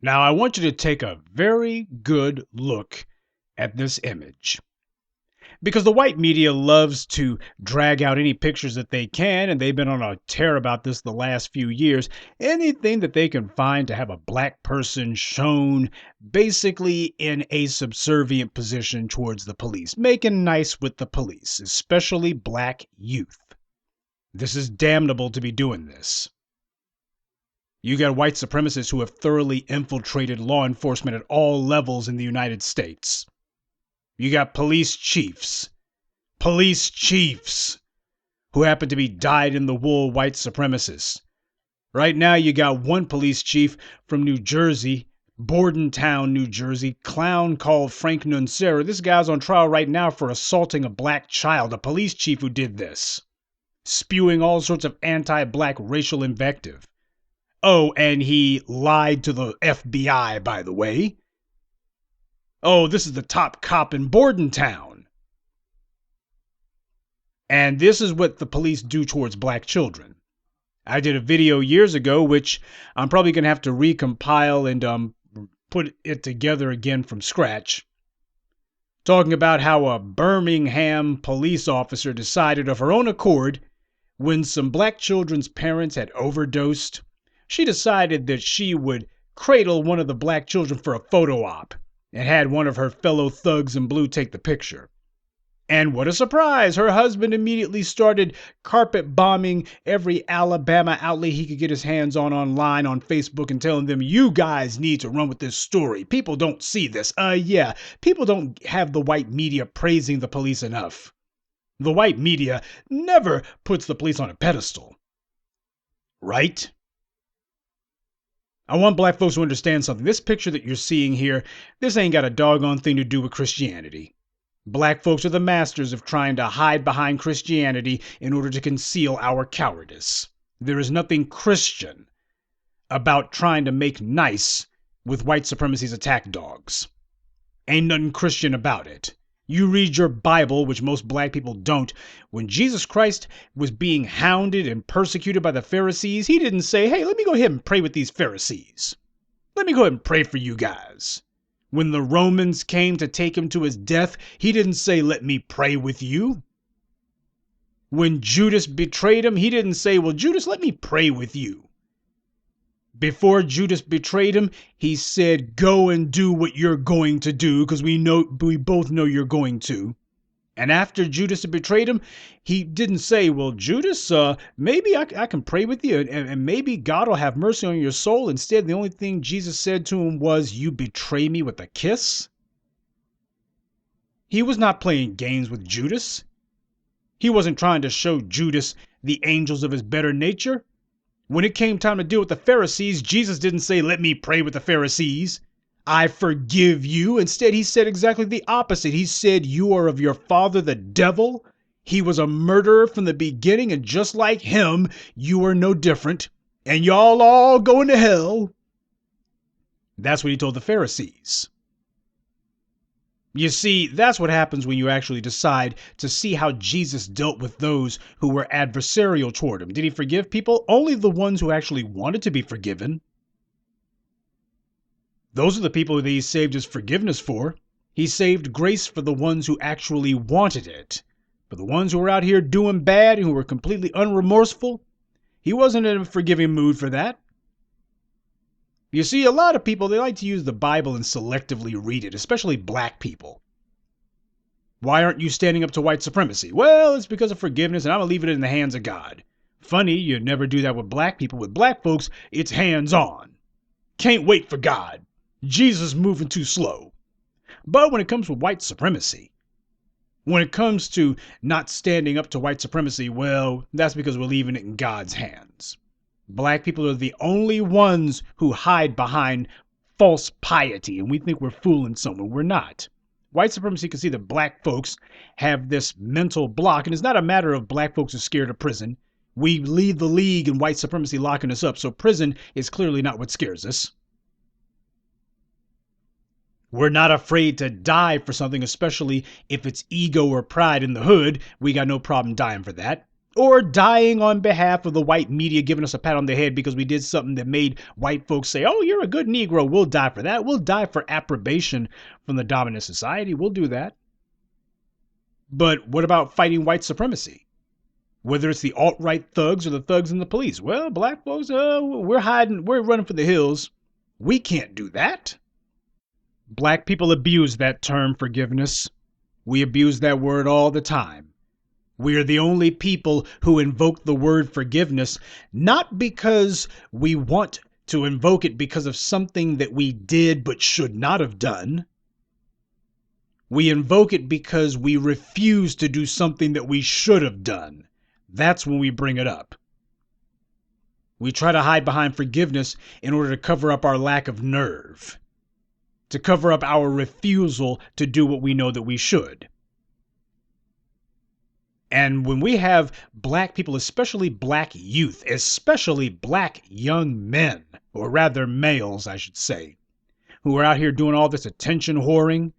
Now, I want you to take a very good look at this image. Because the white media loves to drag out any pictures that they can, and they've been on a tear about this the last few years. Anything that they can find to have a black person shown basically in a subservient position towards the police, making nice with the police, especially black youth. This is damnable to be doing this. You got white supremacists who have thoroughly infiltrated law enforcement at all levels in the United States. You got police chiefs who happen to be dyed-in-the-wool white supremacists. Right now, you got one police chief from New Jersey, Bordentown, New Jersey, clown called Frank Nuncera. This guy's on trial right now for assaulting a black child, a police chief who did this, spewing all sorts of anti-black racial invective. Oh, and he lied to the FBI, by the way. Oh, this is the top cop in Bordentown. And this is what the police do towards black children. I did a video years ago, which I'm probably going to have to recompile and put it together again from scratch, talking about how a Birmingham police officer decided of her own accord, when some black children's parents had overdosed, she decided that she would cradle one of the black children for a photo op and had one of her fellow thugs in blue take the picture. And what a surprise! Her husband immediately started carpet bombing every Alabama outlet he could get his hands on online on Facebook and telling them, you guys need to run with this story. People don't see this. People don't have the white media praising the police enough. The white media never puts the police on a pedestal. Right? I want black folks to understand something. This picture that you're seeing here, this ain't got a doggone thing to do with Christianity. Black folks are the masters of trying to hide behind Christianity in order to conceal our cowardice. There is nothing Christian about trying to make nice with white supremacy's attack dogs. Ain't nothing Christian about it. You read your Bible, which most black people don't. When Jesus Christ was being hounded and persecuted by the Pharisees, he didn't say, hey, let me go ahead and pray with these Pharisees. Let me go ahead and pray for you guys. When the Romans came to take him to his death, he didn't say, let me pray with you. When Judas betrayed him, he didn't say, well, Judas, let me pray with you. Before Judas betrayed him, he said, go and do what you're going to do, because we both know you're going to. And after Judas had betrayed him, he didn't say, well, Judas, maybe I can pray with you, and maybe God will have mercy on your soul. Instead, the only thing Jesus said to him was, you betray me with a kiss. He was not playing games with Judas. He wasn't trying to show Judas the angels of his better nature. When it came time to deal with the Pharisees, Jesus didn't say, let me pray with the Pharisees. I forgive you. Instead, he said exactly the opposite. He said, you are of your father, the devil. He was a murderer from the beginning, and just like him, you are no different. And y'all all going to hell. That's what he told the Pharisees. You see, that's what happens when you actually decide to see how Jesus dealt with those who were adversarial toward him. Did he forgive people? Only the ones who actually wanted to be forgiven. Those are the people that he saved his forgiveness for. He saved grace for the ones who actually wanted it. For the ones who were out here doing bad and who were completely unremorseful, he wasn't in a forgiving mood for that. You see, a lot of people, they like to use the Bible and selectively read it, especially black people. Why aren't you standing up to white supremacy? Well, it's because of forgiveness, and I'm going to leave it in the hands of God. Funny, you never do that with black people. With black folks, it's hands-on. Can't wait for God. Jesus moving too slow. But when it comes to white supremacy, when it comes to not standing up to white supremacy, well, that's because we're leaving it in God's hands. Black people are the only ones who hide behind false piety, and we think we're fooling someone. We're not. White supremacy can see that black folks have this mental block, and it's not a matter of black folks are scared of prison. We lead the league in white supremacy locking us up, so prison is clearly not what scares us. We're not afraid to die for something, especially if it's ego or pride in the hood. We got no problem dying for that. or dying on behalf of the white media, giving us a pat on the head because we did something that made white folks say, oh, you're a good Negro. We'll die for that. We'll die for approbation from the dominant society. We'll do that. But what about fighting white supremacy? Whether it's the alt-right thugs or the thugs in the police. Well, black folks, we're hiding, we're running for the hills. We can't do that. Black people abuse that term forgiveness. We abuse that word all the time. We are the only people who invoke the word forgiveness, not because we want to invoke it because of something that we did but should not have done. We invoke it because we refuse to do something that we should have done. That's when we bring it up. We try to hide behind forgiveness in order to cover up our lack of nerve, to cover up our refusal to do what we know that we should. And when we have black people, especially black youth, especially black young men, or rather males, I should say, who are out here doing all this attention whoring,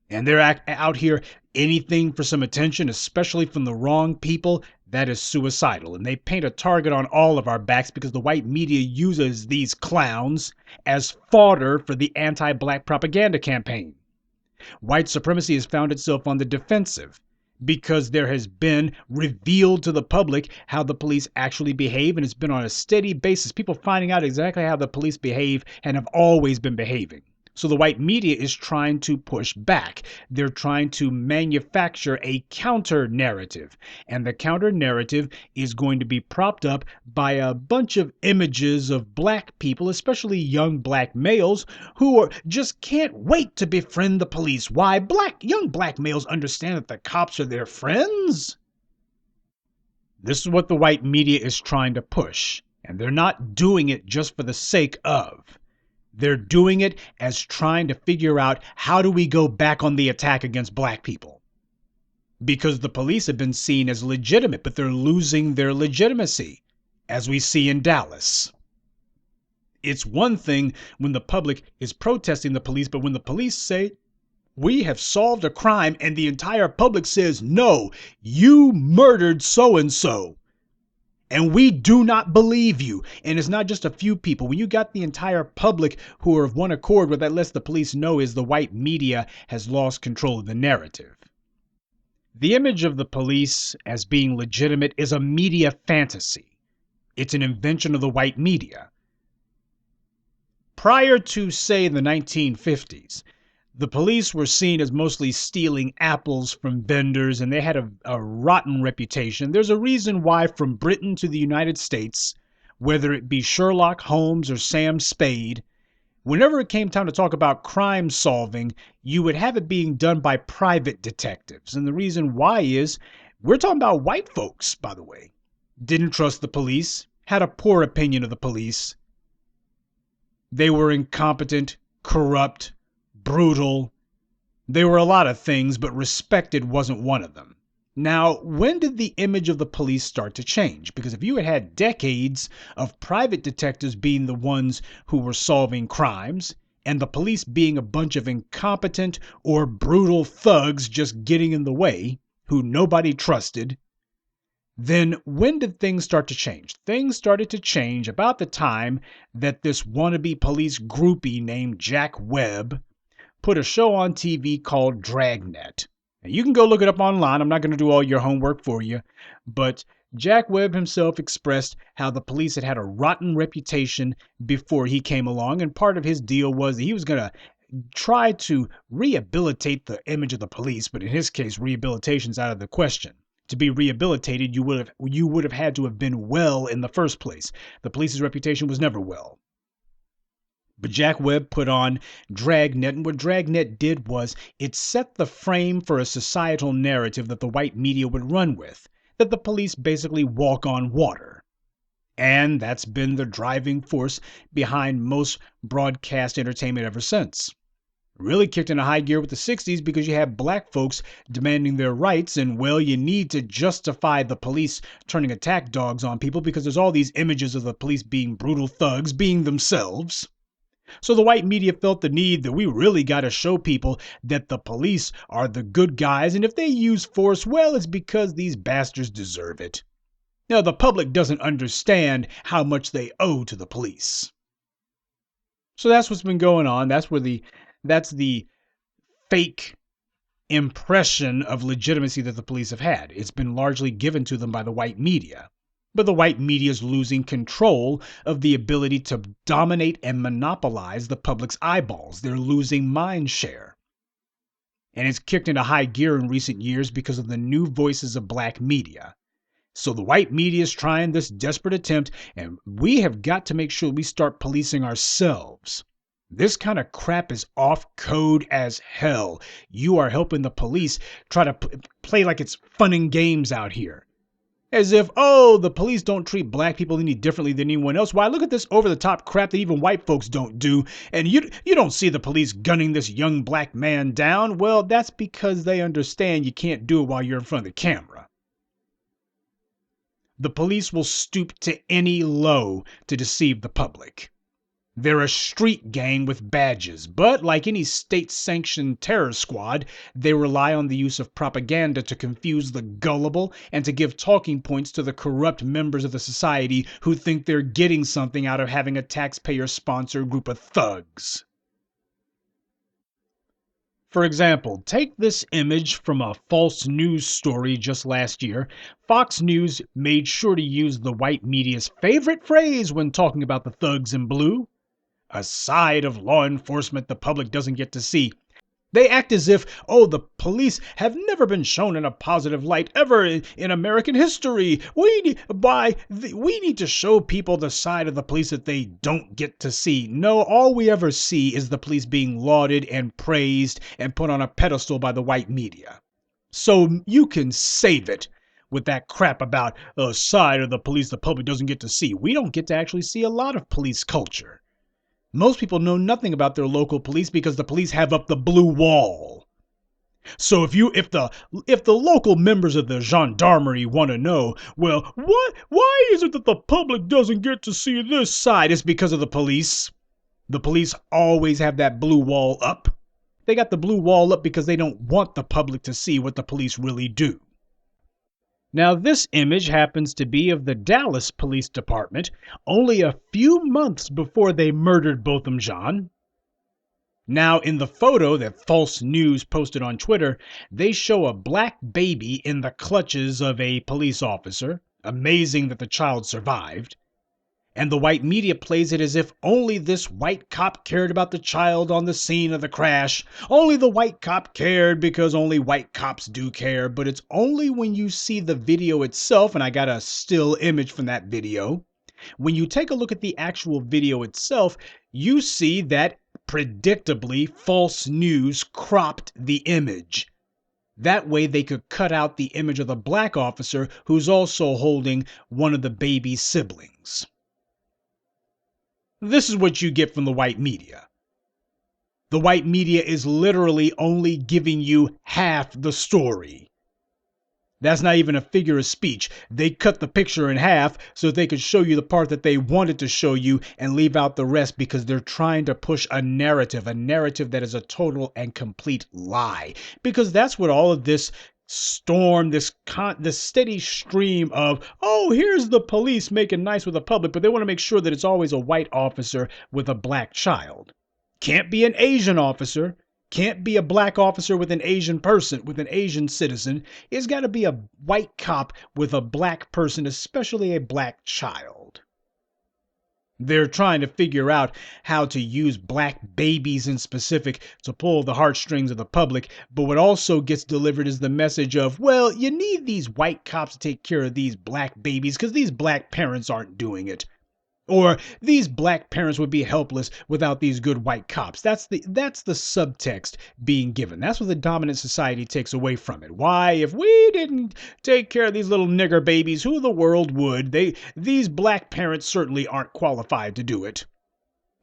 and they're out here anything for some attention, especially from the wrong people, that is suicidal. And they paint a target on all of our backs because the white media uses these clowns as fodder for the anti-black propaganda campaign. White supremacy has found itself on the defensive because there has been revealed to the public how the police actually behave, and it's been on a steady basis. People finding out exactly how the police behave and have always been behaving. So the white media is trying to push back. They're trying to manufacture a counter narrative. And the counter narrative is going to be propped up by a bunch of images of black people, especially young black males, who just can't wait to befriend the police. Why? Young black males understand that the cops are their friends. This is what the white media is trying to push. And they're not doing it just for the sake of. They're doing it as trying to figure out how do we go back on the attack against black people. Because the police have been seen as legitimate, but they're losing their legitimacy, as we see in Dallas. It's one thing when the public is protesting the police, but when the police say, we have solved a crime, and the entire public says, no, you murdered so-and-so. And we do not believe you. And it's not just a few people. When you got the entire public who are of one accord, what that lets the police know is the white media has lost control of the narrative. The image of the police as being legitimate is a media fantasy. It's an invention of the white media. Prior to, say, the 1950s, the police were seen as mostly stealing apples from vendors, and they had a rotten reputation. There's a reason why from Britain to the United States, whether it be Sherlock Holmes or Sam Spade, whenever it came time to talk about crime solving, you would have it being done by private detectives. And the reason why is, we're talking about white folks, by the way, didn't trust the police, had a poor opinion of the police. They were incompetent, corrupt, brutal. They were a lot of things, but respected wasn't one of them. Now, when did the image of the police start to change? Because if you had decades of private detectives being the ones who were solving crimes, and the police being a bunch of incompetent or brutal thugs just getting in the way, who nobody trusted, then when did things start to change? Things started to change about the time that this wannabe police groupie named Jack Webb put a show on TV called Dragnet. And you can go look it up online. I'm not going to do all your homework for you. But Jack Webb himself expressed how the police had a rotten reputation before he came along. And part of his deal was that he was going to try to rehabilitate the image of the police. But in his case, rehabilitation's out of the question. To be rehabilitated, you would have had to have been well in the first place. The police's reputation was never well. But Jack Webb put on Dragnet, and what Dragnet did was it set the frame for a societal narrative that the white media would run with, that the police basically walk on water. And that's been the driving force behind most broadcast entertainment ever since. Really kicked into high gear with the 60s because you had black folks demanding their rights, and well, you need to justify the police turning attack dogs on people because there's all these images of the police being brutal thugs, being themselves. So the white media felt the need that we really got to show people that the police are the good guys, and if they use force, well, it's because these bastards deserve it. Now, the public doesn't understand how much they owe to the police. So that's what's been going on. That's the fake impression of legitimacy that the police have had. It's been largely given to them by the white media. But the white media is losing control of the ability to dominate and monopolize the public's eyeballs. They're losing mind share. And it's kicked into high gear in recent years because of the new voices of black media. So the white media is trying this desperate attempt, and we have got to make sure we start policing ourselves. This kind of crap is off code as hell. You are helping the police try to play like it's fun and games out here. As if, oh, the police don't treat black people any differently than anyone else. Why, look at this over-the-top crap that even white folks don't do. And you don't see the police gunning this young black man down. Well, that's because they understand you can't do it while you're in front of the camera. The police will stoop to any low to deceive the public. They're a street gang with badges, but like any state-sanctioned terror squad, they rely on the use of propaganda to confuse the gullible and to give talking points to the corrupt members of the society who think they're getting something out of having a taxpayer-sponsored group of thugs. For example, take this image from a false news story just last year. Fox News made sure to use the white media's favorite phrase when talking about the thugs in blue: a side of law enforcement the public doesn't get to see. They act as if, oh, the police have never been shown in a positive light ever in American history. We need to show people the side of the police that they don't get to see. No, all we ever see is the police being lauded and praised and put on a pedestal by the white media. So you can save it with that crap about a side of the police the public doesn't get to see. We don't get to actually see a lot of police culture. Most people know nothing about their local police because the police have up the blue wall. So if the local members of the gendarmerie want to know, well, why is it that the public doesn't get to see this side? It's because of the police. The police always have that blue wall up. They got the blue wall up because they don't want the public to see what the police really do. Now, this image happens to be of the Dallas Police Department only a few months before they murdered Botham Jean. Now, in the photo that False News posted on Twitter, they show a black baby in the clutches of a police officer. Amazing that the child survived. And the white media plays it as if only this white cop cared about the child on the scene of the crash. Only the white cop cared because only white cops do care. But it's only when you see the video itself, and I got a still image from that video. When you take a look at the actual video itself, you see that predictably False News cropped the image. That way they could cut out the image of the black officer who's also holding one of the baby's siblings. This is what you get from the white media. The white media is literally only giving you half the story. That's not even a figure of speech. They cut the picture in half so they could show you the part that they wanted to show you and leave out the rest because they're trying to push a narrative that is a total and complete lie. Because that's what all of this storm, this steady stream of, oh, here's the police making nice with the public, but they want to make sure that it's always a white officer with a black child. Can't be an Asian officer. Can't be a black officer with an Asian person, with an Asian citizen. It's got to be a white cop with a black person, especially a black child. They're trying to figure out how to use black babies in specific to pull the heartstrings of the public, but what also gets delivered is the message of, well, you need these white cops to take care of these black babies because these black parents aren't doing it. Or these black parents would be helpless without these good white cops. That's the subtext being given. That's what the dominant society takes away from it. Why, if we didn't take care of these little nigger babies, who the world would? These black parents certainly aren't qualified to do it.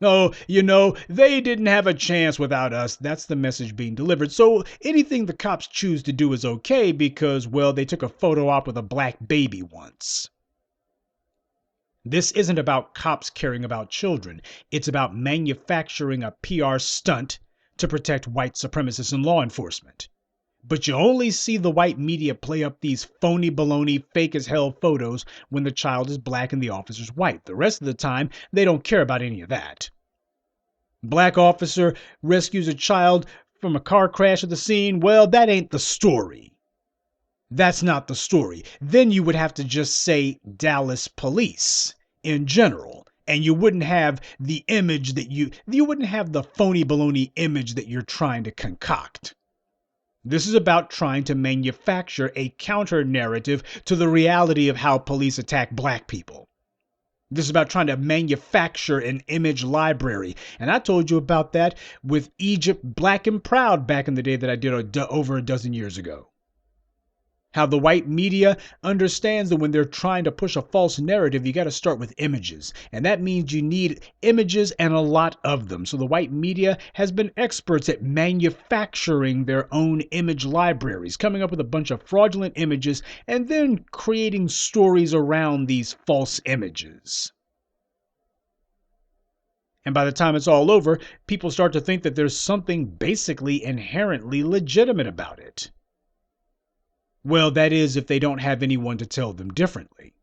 Oh, they didn't have a chance without us. That's the message being delivered. So anything the cops choose to do is okay because, well, they took a photo op with a black baby once. This isn't about cops caring about children. It's about manufacturing a PR stunt to protect white supremacists in law enforcement. But you only see the white media play up these phony baloney fake as hell photos when the child is black and the officer's white. The rest of the time, they don't care about any of that. Black officer rescues a child from a car crash at the scene. Well, that ain't the story. That's not the story. Then you would have to just say Dallas police in general. And you wouldn't have the image that you wouldn't have the phony baloney image that you're trying to concoct. This is about trying to manufacture a counter narrative to the reality of how police attack black people. This is about trying to manufacture an image library. And I told you about that with Egypt Black and Proud back in the day that I did over a dozen years ago. How the white media understands that when they're trying to push a false narrative, you got to start with images. And that means you need images and a lot of them. So the white media has been experts at manufacturing their own image libraries, coming up with a bunch of fraudulent images and then creating stories around these false images. And by the time it's all over, people start to think that there's something basically inherently legitimate about it. Well, that is if they don't have anyone to tell them differently.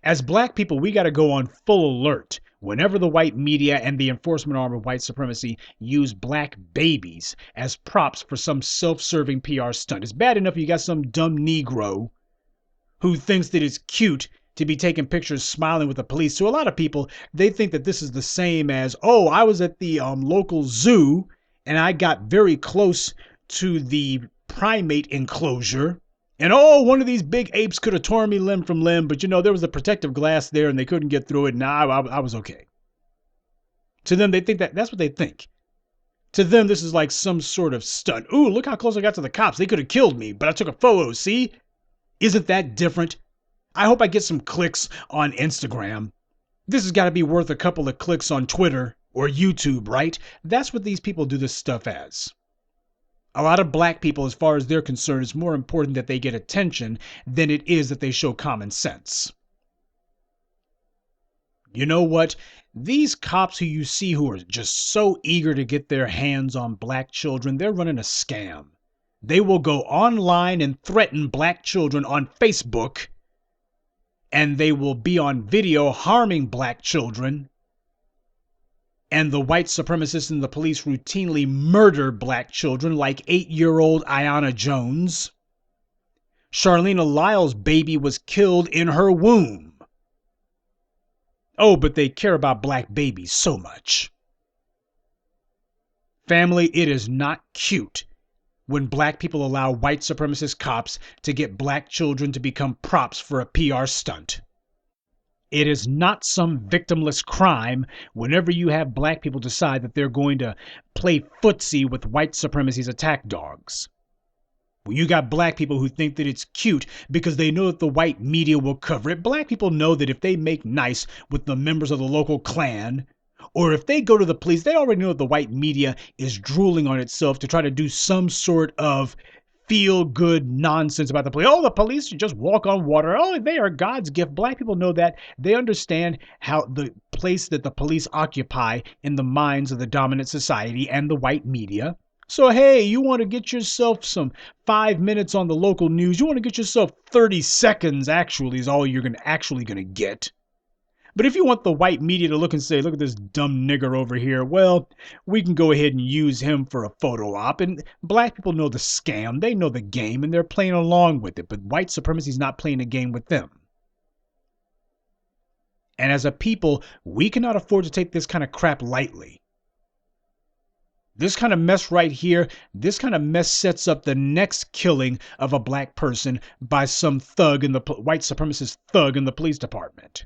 As black people, we got to go on full alert whenever the white media and the enforcement arm of white supremacy use black babies as props for some self-serving PR stunt. It's bad enough you got some dumb Negro who thinks that it's cute to be taking pictures smiling with the police. To a lot of people, they think that this is the same as, oh, I was at the local zoo and I got very close to the primate enclosure, and oh, one of these big apes could have torn me limb from limb, but there was a protective glass there and they couldn't get through it, and I was okay. To them, they think that's what they think. To them, this is like some sort of stunt. Ooh, look how close I got to the cops. They could have killed me, but I took a photo, see? Isn't that different? I hope I get some clicks on Instagram. This has got to be worth a couple of clicks on Twitter or YouTube, right? That's what these people do this stuff as. A lot of black people, as far as they're concerned, it's more important that they get attention than it is that they show common sense. You know what? These cops who you see who are just so eager to get their hands on black children, they're running a scam. They will go online and threaten black children on Facebook, and they will be on video harming black children. And the white supremacists and the police routinely murder black children like 8-year-old Ayanna Jones. Charlene Lyle's baby was killed in her womb. Oh, but they care about black babies so much. Family, it is not cute when black people allow white supremacist cops to get black children to become props for a PR stunt. It is not some victimless crime whenever you have black people decide that they're going to play footsie with white supremacy's attack dogs. When you got black people who think that it's cute because they know that the white media will cover it. Black people know that if they make nice with the members of the local clan, or if they go to the police, they already know that the white media is drooling on itself to try to do some sort of feel-good nonsense about the police. Oh, the police should just walk on water. Oh, they are God's gift. Black people know that. They understand how the place that the police occupy in the minds of the dominant society and the white media. So, hey, you want to get yourself some 5 minutes on the local news. You want to get yourself 30 seconds, actually, is all you're actually going to get. But if you want the white media to look and say, look at this dumb nigger over here, well, we can go ahead and use him for a photo op. And black people know the scam. They know the game, and they're playing along with it. But white supremacy is not playing a game with them. And as a people, we cannot afford to take this kind of crap lightly. This kind of mess right here, this kind of mess sets up the next killing of a black person by some thug in the white supremacist thug in the police department.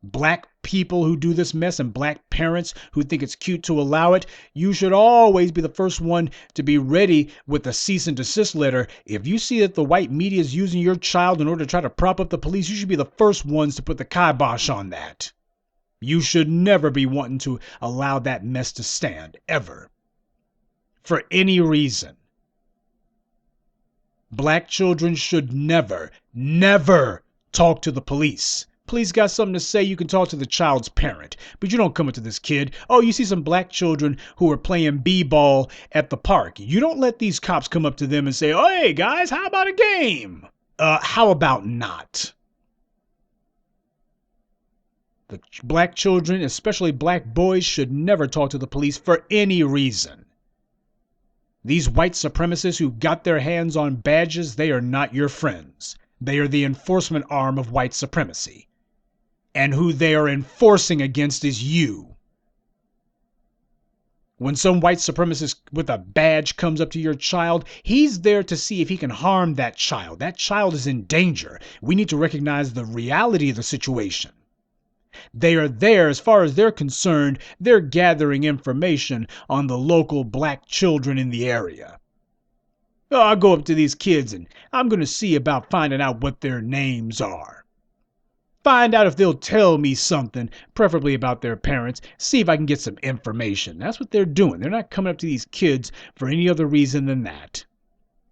Black people who do this mess and black parents who think it's cute to allow it, you should always be the first one to be ready with a cease and desist letter. If you see that the white media is using your child in order to try to prop up the police, you should be the first ones to put the kibosh on that. You should never be wanting to allow that mess to stand, ever. For any reason. Black children should never, never talk to the police. Police got something to say, you can talk to the child's parent. But you don't come up to this kid. Oh, you see some black children who are playing b-ball at the park. You don't let these cops come up to them and say, oh, hey, guys, how about a game? How about not? The black children, especially black boys, should never talk to the police for any reason. These white supremacists who got their hands on badges, they are not your friends. They are the enforcement arm of white supremacy. And who they are enforcing against is you. When some white supremacist with a badge comes up to your child, he's there to see if he can harm that child. That child is in danger. We need to recognize the reality of the situation. They are there, as far as they're concerned, they're gathering information on the local black children in the area. Oh, I'll go up to these kids and I'm going to see about finding out what their names are. Find out if they'll tell me something, preferably about their parents. See if I can get some information. That's what they're doing. They're not coming up to these kids for any other reason than that.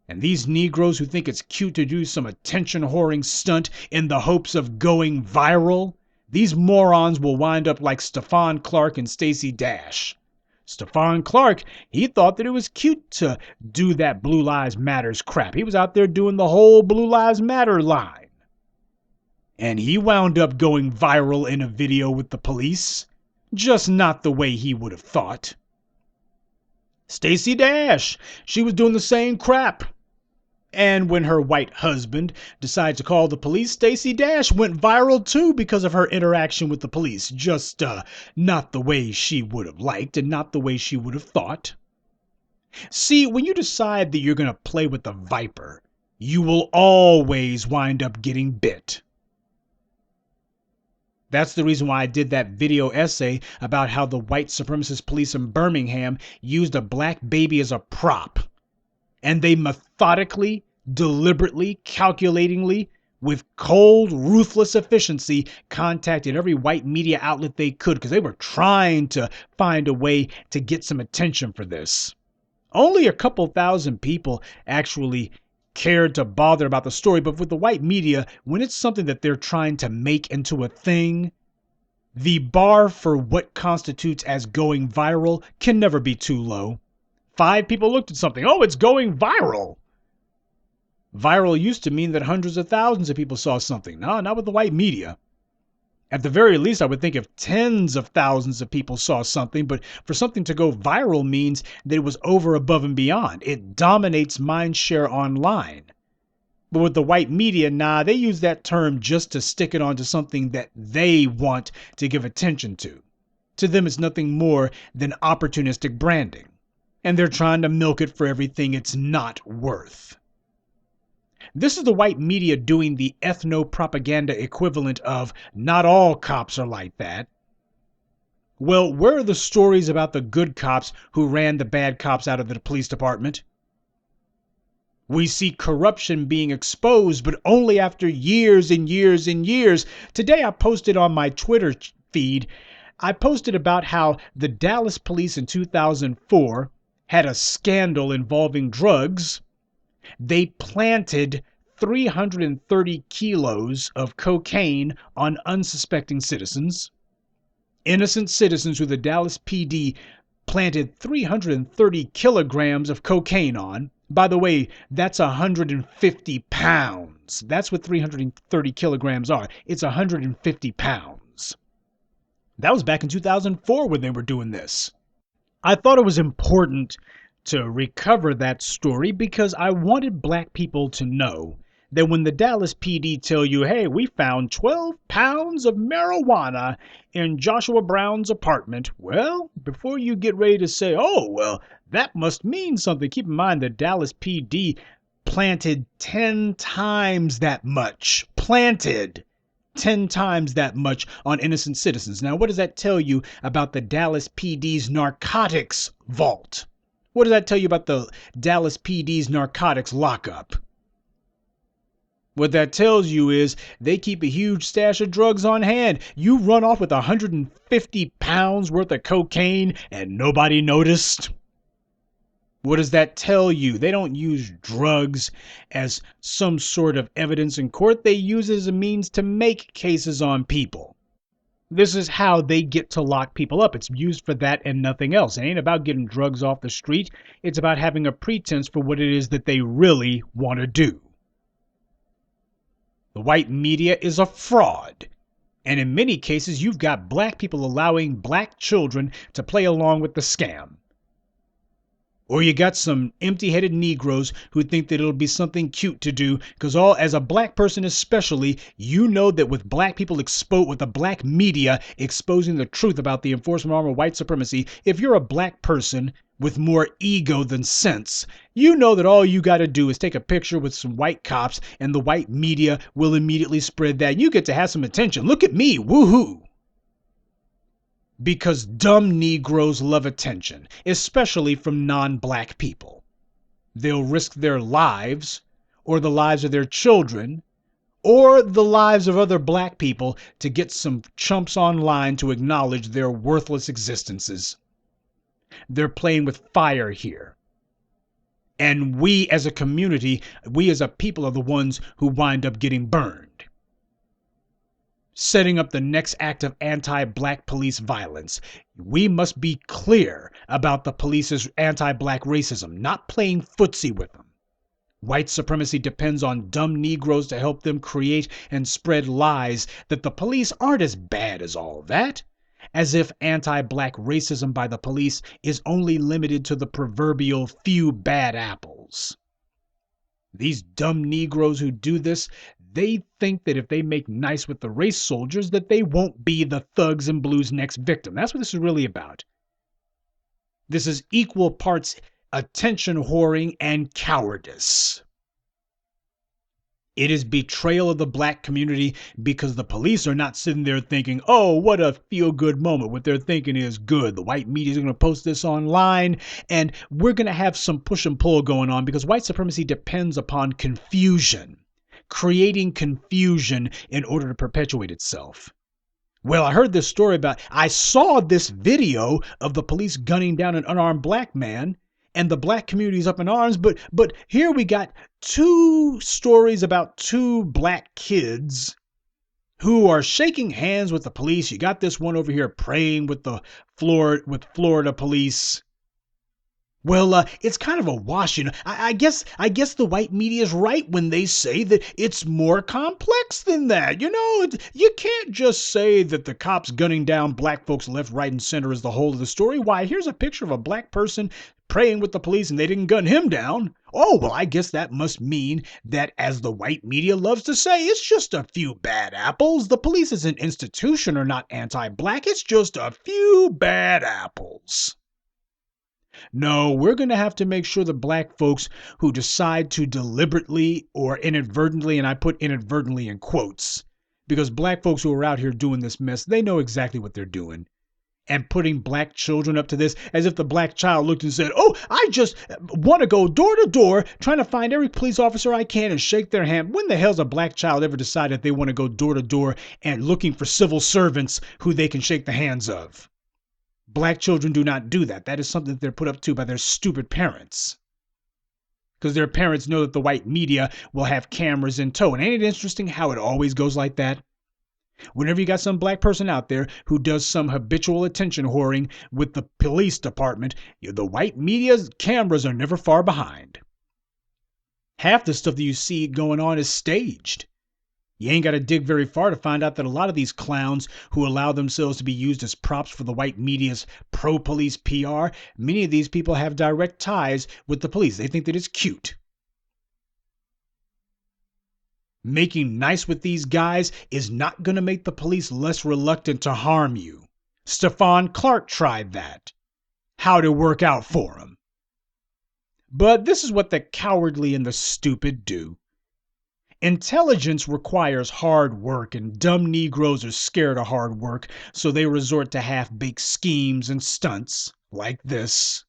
And these Negroes who think it's cute to do some attention-whoring stunt in the hopes of going viral, these morons will wind up like Stephon Clark and Stacey Dash. Stephon Clark, he thought that it was cute to do that Blue Lives Matters crap. He was out there doing the whole Blue Lives Matter line. And he wound up going viral in a video with the police. Just not the way he would have thought. Stacey Dash, she was doing the same crap. And when her white husband decided to call the police, Stacey Dash went viral too because of her interaction with the police. Just not the way she would have liked and not the way she would have thought. See, when you decide that you're going to play with the viper, you will always wind up getting bit. That's the reason why I did that video essay about how the white supremacist police in Birmingham used a black baby as a prop. And they methodically, deliberately, calculatingly, with cold, ruthless efficiency, contacted every white media outlet they could because they were trying to find a way to get some attention for this. Only a couple thousand people actually cared to bother about the story, but with the white media, when it's something that they're trying to make into a thing, the bar for what constitutes as going viral can never be too low. 5 people looked at something. Oh, it's going viral. Viral used to mean that hundreds of thousands of people saw something. No, not with the white media. At the very least, I would think if tens of thousands of people saw something, but for something to go viral means that it was over, above, and beyond. It dominates mindshare online. But with the white media, nah, they use that term just to stick it onto something that they want to give attention to. To them, it's nothing more than opportunistic branding. And they're trying to milk it for everything it's not worth. This is the white media doing the ethno-propaganda equivalent of not all cops are like that. Well, where are the stories about the good cops who ran the bad cops out of the police department? We see corruption being exposed, but only after years and years and years. Today I posted on my Twitter feed, I posted about how the Dallas police in 2004 had a scandal involving drugs. They planted 330 kilos of cocaine on unsuspecting citizens. Innocent citizens who the Dallas PD planted 330 kilograms of cocaine on. By the way, that's 150 pounds. That's what 330 kilograms are. It's 150 pounds. That was back in 2004 when they were doing this. I thought it was important to recover that story because I wanted black people to know that when the Dallas PD tell you, hey, we found 12 pounds of marijuana in Joshua Brown's apartment, well, before you get ready to say, oh, well, that must mean something, keep in mind that Dallas PD planted 10 times that much. Planted 10 times that much on innocent citizens. Now, what does that tell you about the Dallas PD's narcotics vault? What does that tell you about the Dallas PD's narcotics lockup? What that tells you is they keep a huge stash of drugs on hand. You run off with 150 pounds worth of cocaine and nobody noticed. What does that tell you? They don't use drugs as some sort of evidence in court. They use it as a means to make cases on people. This is how they get to lock people up. It's used for that and nothing else. It ain't about getting drugs off the street. It's about having a pretense for what it is that they really want to do. The white media is a fraud. And in many cases, you've got black people allowing black children to play along with the scam. Or you got some empty-headed Negroes who think that it'll be something cute to do, because as a black person especially, you know that with black people with the black media exposing the truth about the enforcement arm of white supremacy, if you're a black person with more ego than sense, you know that all you got to do is take a picture with some white cops and the white media will immediately spread that. You get to have some attention. Look at me, woohoo! Because dumb Negroes love attention, especially from non-black people. They'll risk their lives, or the lives of their children, or the lives of other black people to get some chumps online to acknowledge their worthless existences. They're playing with fire here. And we as a community, we as a people are the ones who wind up getting burned. Setting up the next act of anti-black police violence. We must be clear about the police's anti-black racism, not playing footsie with them. White supremacy depends on dumb Negroes to help them create and spread lies that the police aren't as bad as all that, as if anti-black racism by the police is only limited to the proverbial few bad apples. These dumb Negroes who do this, they think that if they make nice with the race soldiers, that they won't be the thugs and blues' next victim. That's what this is really about. This is equal parts attention whoring and cowardice. It is betrayal of the black community because the police are not sitting there thinking, oh, what a feel-good moment. What they're thinking is good. The white media is going to post this online, and we're going to have some push and pull going on because white supremacy depends upon confusion, creating confusion in order to perpetuate itself. Well, I saw this video of the police gunning down an unarmed black man, and the black community is up in arms, but here we got two stories about two black kids who are shaking hands with the police. You got this one over here praying with Florida police. Well, it's kind of a wash, you know. I guess the white media is right when they say that it's more complex than that. You know, you can't just say that the cops gunning down black folks left, right, and center is the whole of the story. Why, here's a picture of a black person praying with the police and they didn't gun him down. Oh, well, I guess that must mean that, as the white media loves to say, it's just a few bad apples. The police as an institution are not anti-black. It's just a few bad apples. No, we're going to have to make sure the black folks who decide to deliberately or inadvertently, and I put inadvertently in quotes, because black folks who are out here doing this mess, they know exactly what they're doing. And putting black children up to this as if the black child looked and said, oh, I just want to go door to door trying to find every police officer I can and shake their hand. When the hell's a black child ever decided they want to go door to door and looking for civil servants who they can shake the hands of? Black children do not do that. That is something that they're put up to by their stupid parents. Because their parents know that the white media will have cameras in tow. And ain't it interesting how it always goes like that? Whenever you got some black person out there who does some habitual attention whoring with the police department, the white media's cameras are never far behind. Half the stuff that you see going on is staged. You ain't got to dig very far to find out that a lot of these clowns who allow themselves to be used as props for the white media's pro-police PR, many of these people have direct ties with the police. They think that it's cute. Making nice with these guys is not going to make the police less reluctant to harm you. Stephon Clark tried that. How'd it work out for him? But this is what the cowardly and the stupid do. Intelligence requires hard work, and dumb Negroes are scared of hard work, so they resort to half-baked schemes and stunts like this.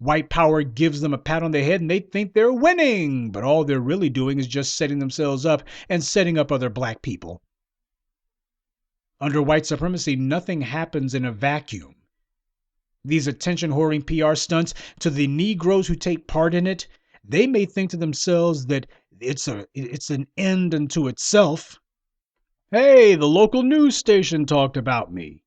White power gives them a pat on the head and they think they're winning, but all they're really doing is just setting themselves up and setting up other black people. Under white supremacy, nothing happens in a vacuum. These attention-whoring PR stunts, to the Negroes who take part in it, they may think to themselves that it's an end unto itself. Hey, the local news station talked about me.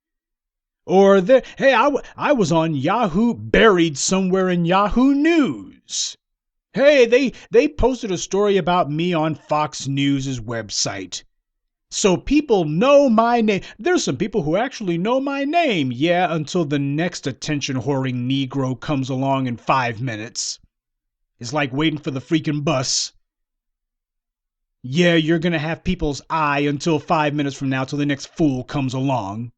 Or, hey, I was on Yahoo, buried somewhere in Yahoo News. Hey, they posted a story about me on Fox News' website. So people know my name. There's some people who actually know my name. Yeah, until the next attention-whoring Negro comes along in 5 minutes. It's like waiting for the freaking bus. Yeah, you're going to have people's eye until 5 minutes from now, till the next fool comes along.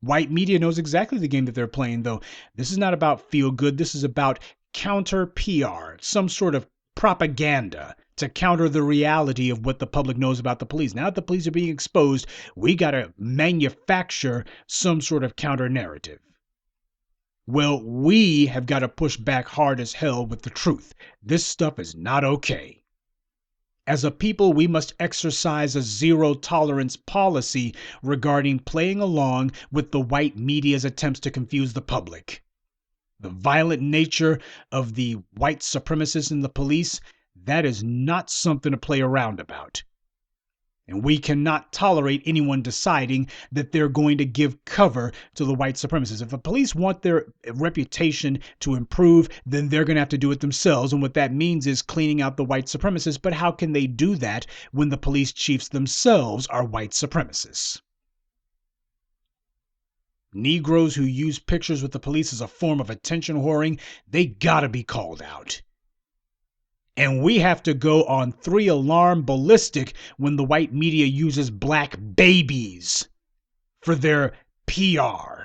White media knows exactly the game that they're playing, though. This is not about feel good. This is about counter PR, some sort of propaganda to counter the reality of what the public knows about the police. Now that the police are being exposed, we got to manufacture some sort of counter narrative. Well, we have got to push back hard as hell with the truth. This stuff is not okay. As a people, we must exercise a zero tolerance policy regarding playing along with the white media's attempts to confuse the public. The violent nature of the white supremacists in the police, that is not something to play around about. And we cannot tolerate anyone deciding that they're going to give cover to the white supremacists. If the police want their reputation to improve, then they're going to have to do it themselves. And what that means is cleaning out the white supremacists. But how can they do that when the police chiefs themselves are white supremacists? Negroes who use pictures with the police as a form of attention whoring, they gotta be called out. And we have to go on 3-alarm ballistic when the white media uses black babies for their PR.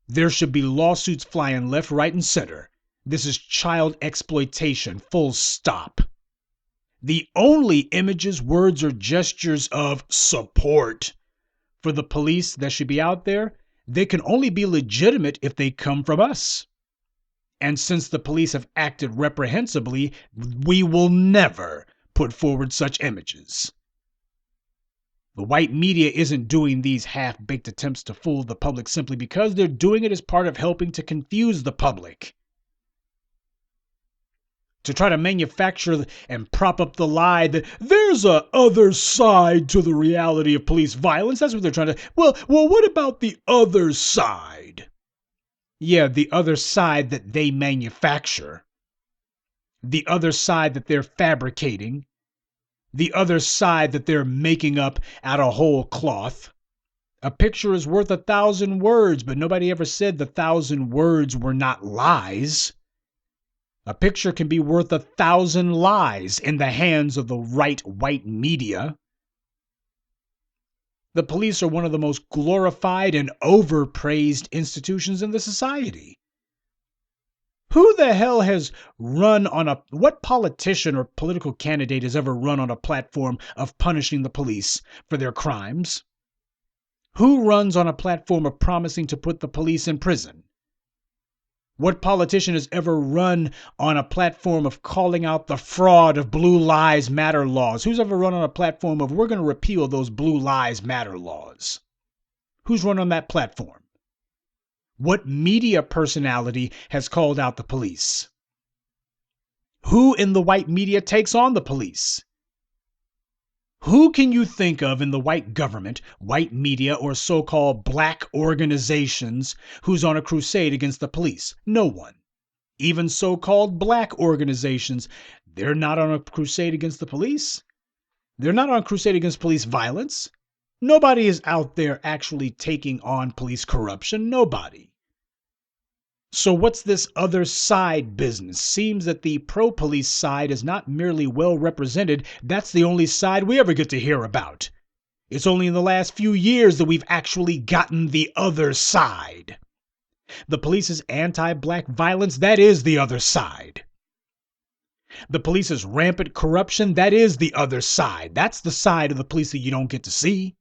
There should be lawsuits flying left, right, and center. This is child exploitation, full stop. The only images, words, or gestures of support for the police that should be out there, they can only be legitimate if they come from us. And since the police have acted reprehensibly, we will never put forward such images. The white media isn't doing these half-baked attempts to fool the public simply because they're doing it as part of helping to confuse the public. To try to manufacture and prop up the lie that there's a other side to the reality of police violence. That's what they're trying to. Well, what about the other side? Yeah, the other side that they manufacture. The other side that they're fabricating. The other side that they're making up out of whole cloth. A picture is worth 1,000 words, but nobody ever said the 1,000 words were not lies. A picture can be worth 1,000 lies in the hands of the right white media. The police are one of the most glorified and overpraised institutions in the society. Who the hell has run on what politician or political candidate has ever run on a platform of punishing the police for their crimes? Who runs on a platform of promising to put the police in prison? What politician has ever run on a platform of calling out the fraud of Blue Lives Matter laws? Who's ever run on a platform of we're going to repeal those Blue Lives Matter laws? Who's run on that platform? What media personality has called out the police? Who in the white media takes on the police? Who can you think of in the white government, white media, or so-called black organizations who's on a crusade against the police? No one. Even so-called black organizations, they're not on a crusade against the police. They're not on a crusade against police violence. Nobody is out there actually taking on police corruption. Nobody. So what's this other side business? Seems that the pro-police side is not merely well represented. That's the only side we ever get to hear about. It's only in the last few years that we've actually gotten the other side. The police's anti-black violence, that is the other side. The police's rampant corruption, that is the other side. That's the side of the police that you don't get to see.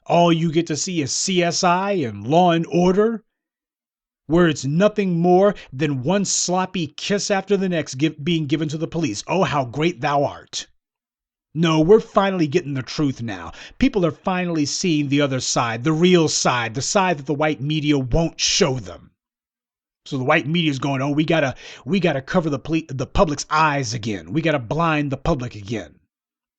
All you get to see is CSI and Law and Order, where it's nothing more than one sloppy kiss after the next being given to the police. Oh, how great thou art. No, we're finally getting the truth now. People are finally seeing the other side, the real side, the side that the white media won't show them. So the white media is going, oh, we gotta cover the public's eyes again. We gotta blind the public again.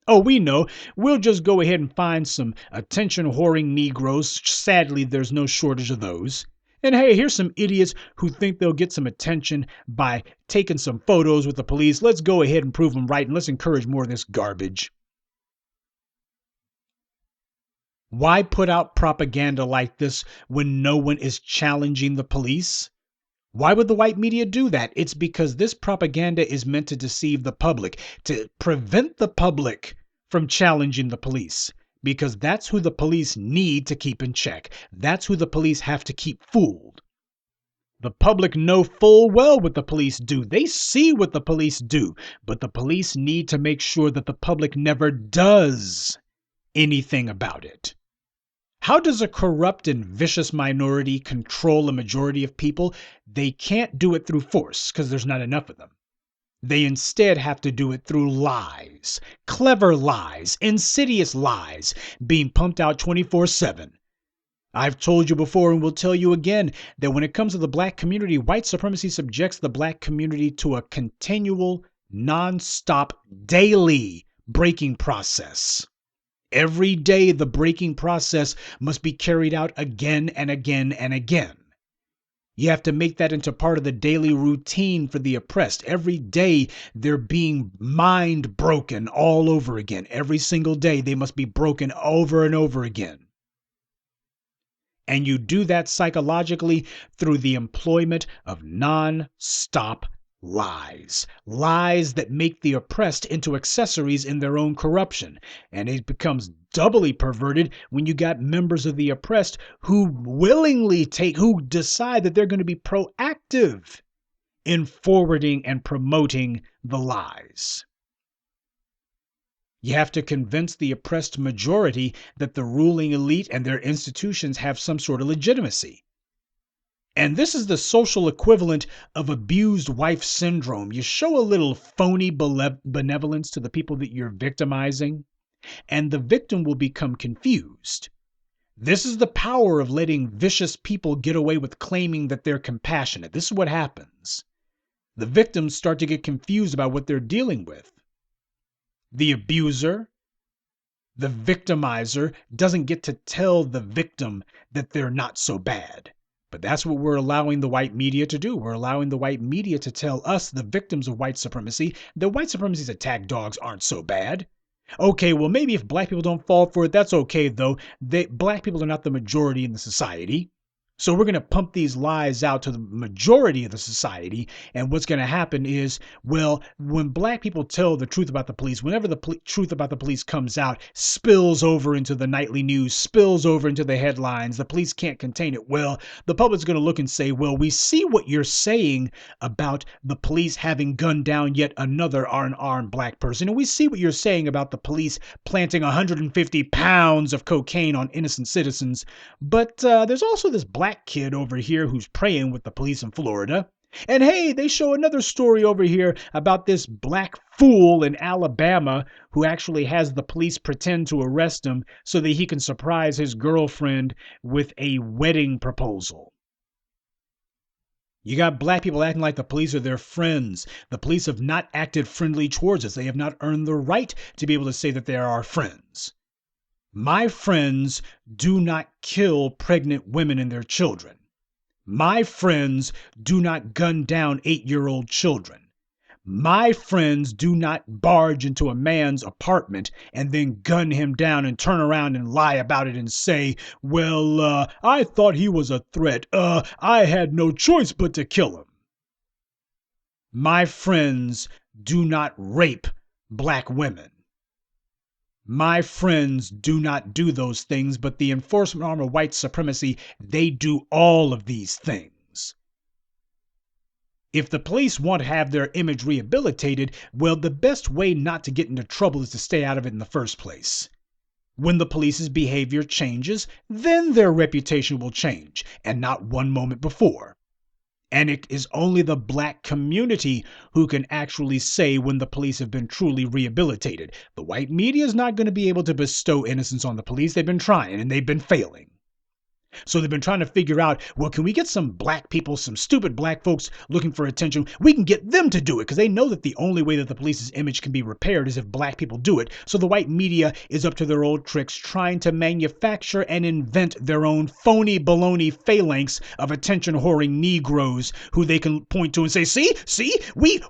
Oh, we know. We'll just go ahead and find some attention-whoring Negroes. Sadly, there's no shortage of those. And hey, here's some idiots who think they'll get some attention by taking some photos with the police. Let's go ahead and prove them right, and let's encourage more of this garbage. Why put out propaganda like this when no one is challenging the police? Why would the white media do that? It's because this propaganda is meant to deceive the public, to prevent the public from challenging the police, because that's who the police need to keep in check. That's who the police have to keep fooled. The public know full well what the police do. They see what the police do, but the police need to make sure that the public never does anything about it. How does a corrupt and vicious minority control a majority of people? They can't do it through force because there's not enough of them. They instead have to do it through lies, clever lies, insidious lies being pumped out 24/7. I've told you before and will tell you again that when it comes to the black community, white supremacy subjects the black community to a continual, non-stop, daily breaking process. Every day, the breaking process must be carried out again and again and again. You have to make that into part of the daily routine for the oppressed. Every day, they're being mind broken all over again. Every single day, they must be broken over and over again. And you do that psychologically through the employment of non-stop lies. Lies that make the oppressed into accessories in their own corruption. And it becomes doubly perverted when you got members of the oppressed who who decide that they're going to be proactive in forwarding and promoting the lies. You have to convince the oppressed majority that the ruling elite and their institutions have some sort of legitimacy. And this is the social equivalent of abused wife syndrome. You show a little phony benevolence to the people that you're victimizing, and the victim will become confused. This is the power of letting vicious people get away with claiming that they're compassionate. This is what happens. The victims start to get confused about what they're dealing with. The abuser, the victimizer, doesn't get to tell the victim that they're not so bad. But that's what we're allowing the white media to do. We're allowing the white media to tell us, the victims of white supremacy, that white supremacy's attack dogs aren't so bad. Okay, well, maybe if black people don't fall for it, that's okay, though. Black people are not the majority in the society. So we're going to pump these lies out to the majority of the society. And what's going to happen is, well, when black people tell the truth about the police, whenever the truth about the police comes out, spills over into the nightly news, spills over into the headlines, the police can't contain it. Well, the public's going to look and say, well, we see what you're saying about the police having gunned down yet another unarmed black person. And we see what you're saying about the police planting 150 pounds of cocaine on innocent citizens. But there's also this black kid over here who's praying with the police in Florida. And hey, they show another story over here about this black fool in Alabama who actually has the police pretend to arrest him so that he can surprise his girlfriend with a wedding proposal. You got black people acting like the police are their friends. The police have not acted friendly towards us. They have not earned the right to be able to say that they are our friends. My friends do not kill pregnant women and their children. My friends do not gun down 8-year-old children. My friends do not barge into a man's apartment and then gun him down and turn around and lie about it and say, well, I thought he was a threat. I had no choice but to kill him. My friends do not rape black women. My friends do not do those things, but the enforcement arm of white supremacy, they do all of these things. If the police want to have their image rehabilitated, well, the best way not to get into trouble is to stay out of it in the first place. When the police's behavior changes, then their reputation will change, and not one moment before. And it is only the black community who can actually say when the police have been truly rehabilitated. The white media is not going to be able to bestow innocence on the police. They've been trying and they've been failing. So they've been trying to figure out, well, can we get some black people, some stupid black folks looking for attention? We can get them to do it because they know that the only way that the police's image can be repaired is if black people do it. So the white media is up to their old tricks trying to manufacture and invent their own phony baloney phalanx of attention whoring Negroes who they can point to and say, see, we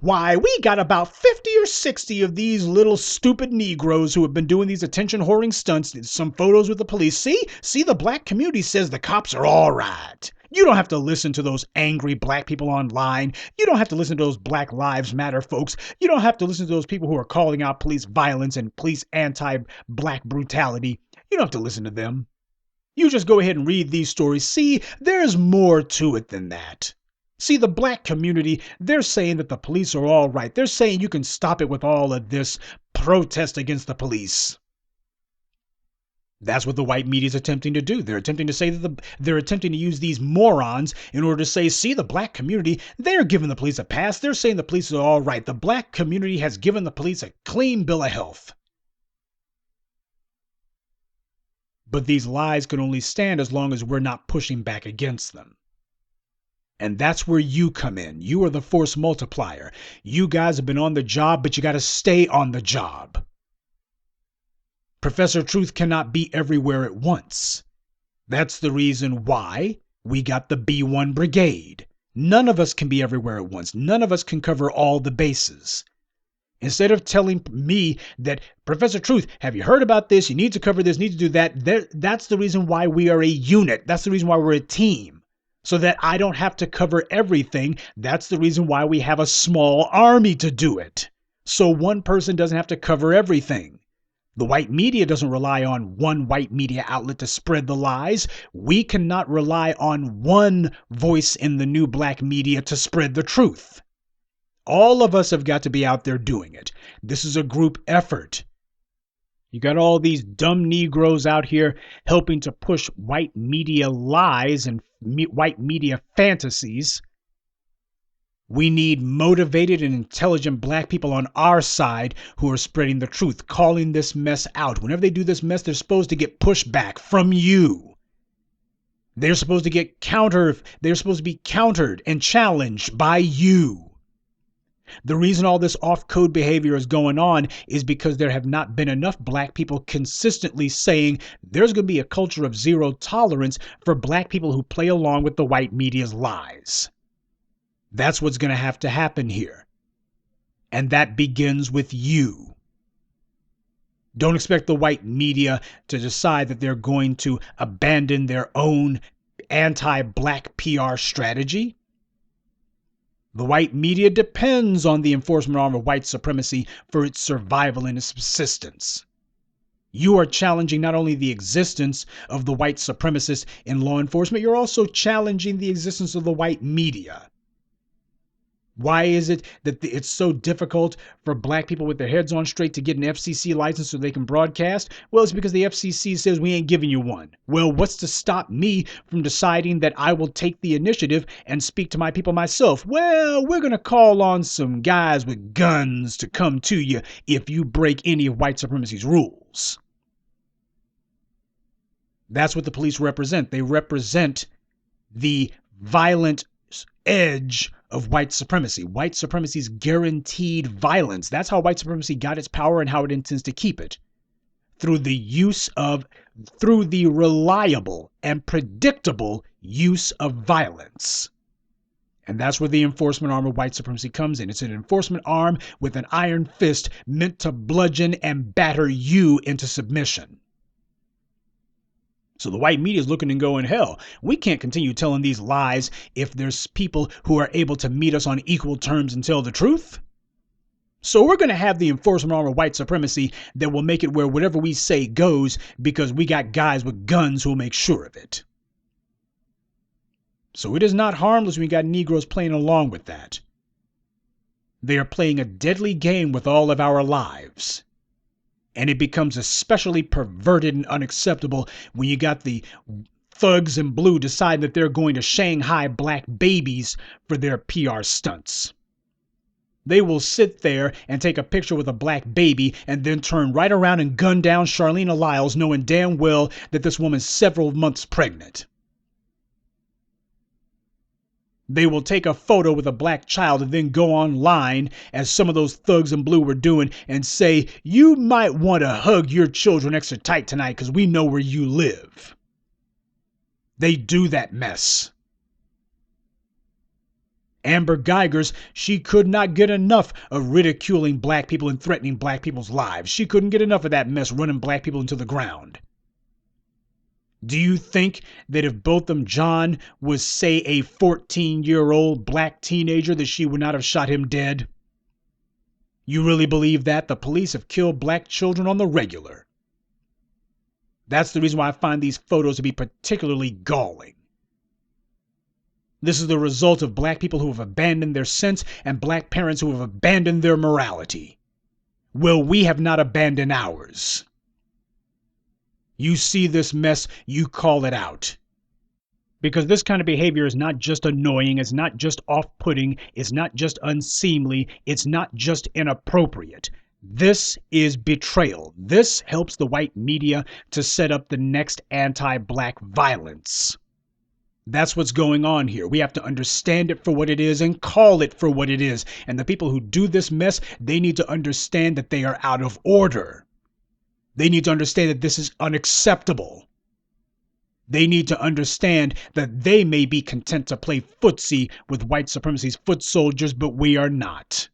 got about 50 or 60 of these little stupid Negroes who have been doing these attention whoring stunts. Some photos with the police. See, the black community says the cops are all right. You don't have to listen to those angry black people online. You don't have to listen to those Black Lives Matter folks. You don't have to listen to those people who are calling out police violence and police anti-black brutality. You don't have to listen to them. You just go ahead and read these stories. See, there's more to it than that. See, the black community, they're saying that the police are all right. They're saying you can stop it with all of this protest against the police. That's what the white media is attempting to do. They're attempting to say that they're attempting to use these morons in order to say, see, the black community, they're giving the police a pass. They're saying the police are all right. The black community has given the police a clean bill of health. But these lies can only stand as long as we're not pushing back against them. And that's where you come in. You are the force multiplier. You guys have been on the job, but you got to stay on the job. Professor Truth cannot be everywhere at once. That's the reason why we got the B1 Brigade. None of us can be everywhere at once. None of us can cover all the bases. Instead of telling me that, Professor Truth, have you heard about this? You need to cover this, need to do that. That's the reason why we are a unit. That's the reason why we're a team. So that I don't have to cover everything. That's the reason why we have a small army to do it. So one person doesn't have to cover everything. The white media doesn't rely on one white media outlet to spread the lies. We cannot rely on one voice in the new black media to spread the truth. All of us have got to be out there doing it. This is a group effort. You got all these dumb Negroes out here helping to push white media lies and white media fantasies. We need motivated and intelligent black people on our side who are spreading the truth, calling this mess out. Whenever they do this mess, they're supposed to get pushback from you. They're supposed to get they're supposed to be countered and challenged by you. The reason all this off-code behavior is going on is because there have not been enough black people consistently saying there's going to be a culture of zero tolerance for black people who play along with the white media's lies. That's what's going to have to happen here. And that begins with you. Don't expect the white media to decide that they're going to abandon their own anti-black PR strategy. The white media depends on the enforcement arm of white supremacy for its survival and its subsistence. You are challenging not only the existence of the white supremacists in law enforcement, you're also challenging the existence of the white media. Why is it that it's so difficult for black people with their heads on straight to get an FCC license so they can broadcast? Well, it's because the FCC says we ain't giving you one. Well, what's to stop me from deciding that I will take the initiative and speak to my people myself? Well, we're going to call on some guys with guns to come to you if you break any of white supremacy's rules. That's what the police represent. They represent the violent edge of white supremacy. White supremacy's guaranteed violence. That's how white supremacy got its power and how it intends to keep it. Through the reliable and predictable use of violence. And that's where the enforcement arm of white supremacy comes in. It's an enforcement arm with an iron fist meant to bludgeon and batter you into submission. So the white media is looking and going, hell, we can't continue telling these lies if there's people who are able to meet us on equal terms and tell the truth. So we're going to have the enforcement arm of white supremacy that will make it where whatever we say goes because we got guys with guns who will make sure of it. So it is not harmless when we got Negroes playing along with that. They are playing a deadly game with all of our lives. And it becomes especially perverted and unacceptable when you got the thugs in blue decide that they're going to Shanghai black babies for their PR stunts. They will sit there and take a picture with a black baby and then turn right around and gun down Charlene Lyles, knowing damn well that this woman's several months pregnant. They will take a photo with a black child and then go online, as some of those thugs in blue were doing, and say, you might want to hug your children extra tight tonight because we know where you live. They do that mess. Amber Geiger's, she could not get enough of ridiculing black people and threatening black people's lives. She couldn't get enough of that mess running black people into the ground. Do you think that if Botham Jean was, say, a 14-year-old black teenager, that she would not have shot him dead? You really believe that? The police have killed black children on the regular. That's the reason why I find these photos to be particularly galling. This is the result of black people who have abandoned their sense and black parents who have abandoned their morality. Well, we have not abandoned ours. You see this mess, you call it out. Because this kind of behavior is not just annoying, it's not just off-putting, it's not just unseemly, it's not just inappropriate. This is betrayal. This helps the white media to set up the next anti-black violence. That's what's going on here. We have to understand it for what it is and call it for what it is. And the people who do this mess, they need to understand that they are out of order. They need to understand that this is unacceptable. They need to understand that they may be content to play footsie with white supremacy's foot soldiers, but we are not.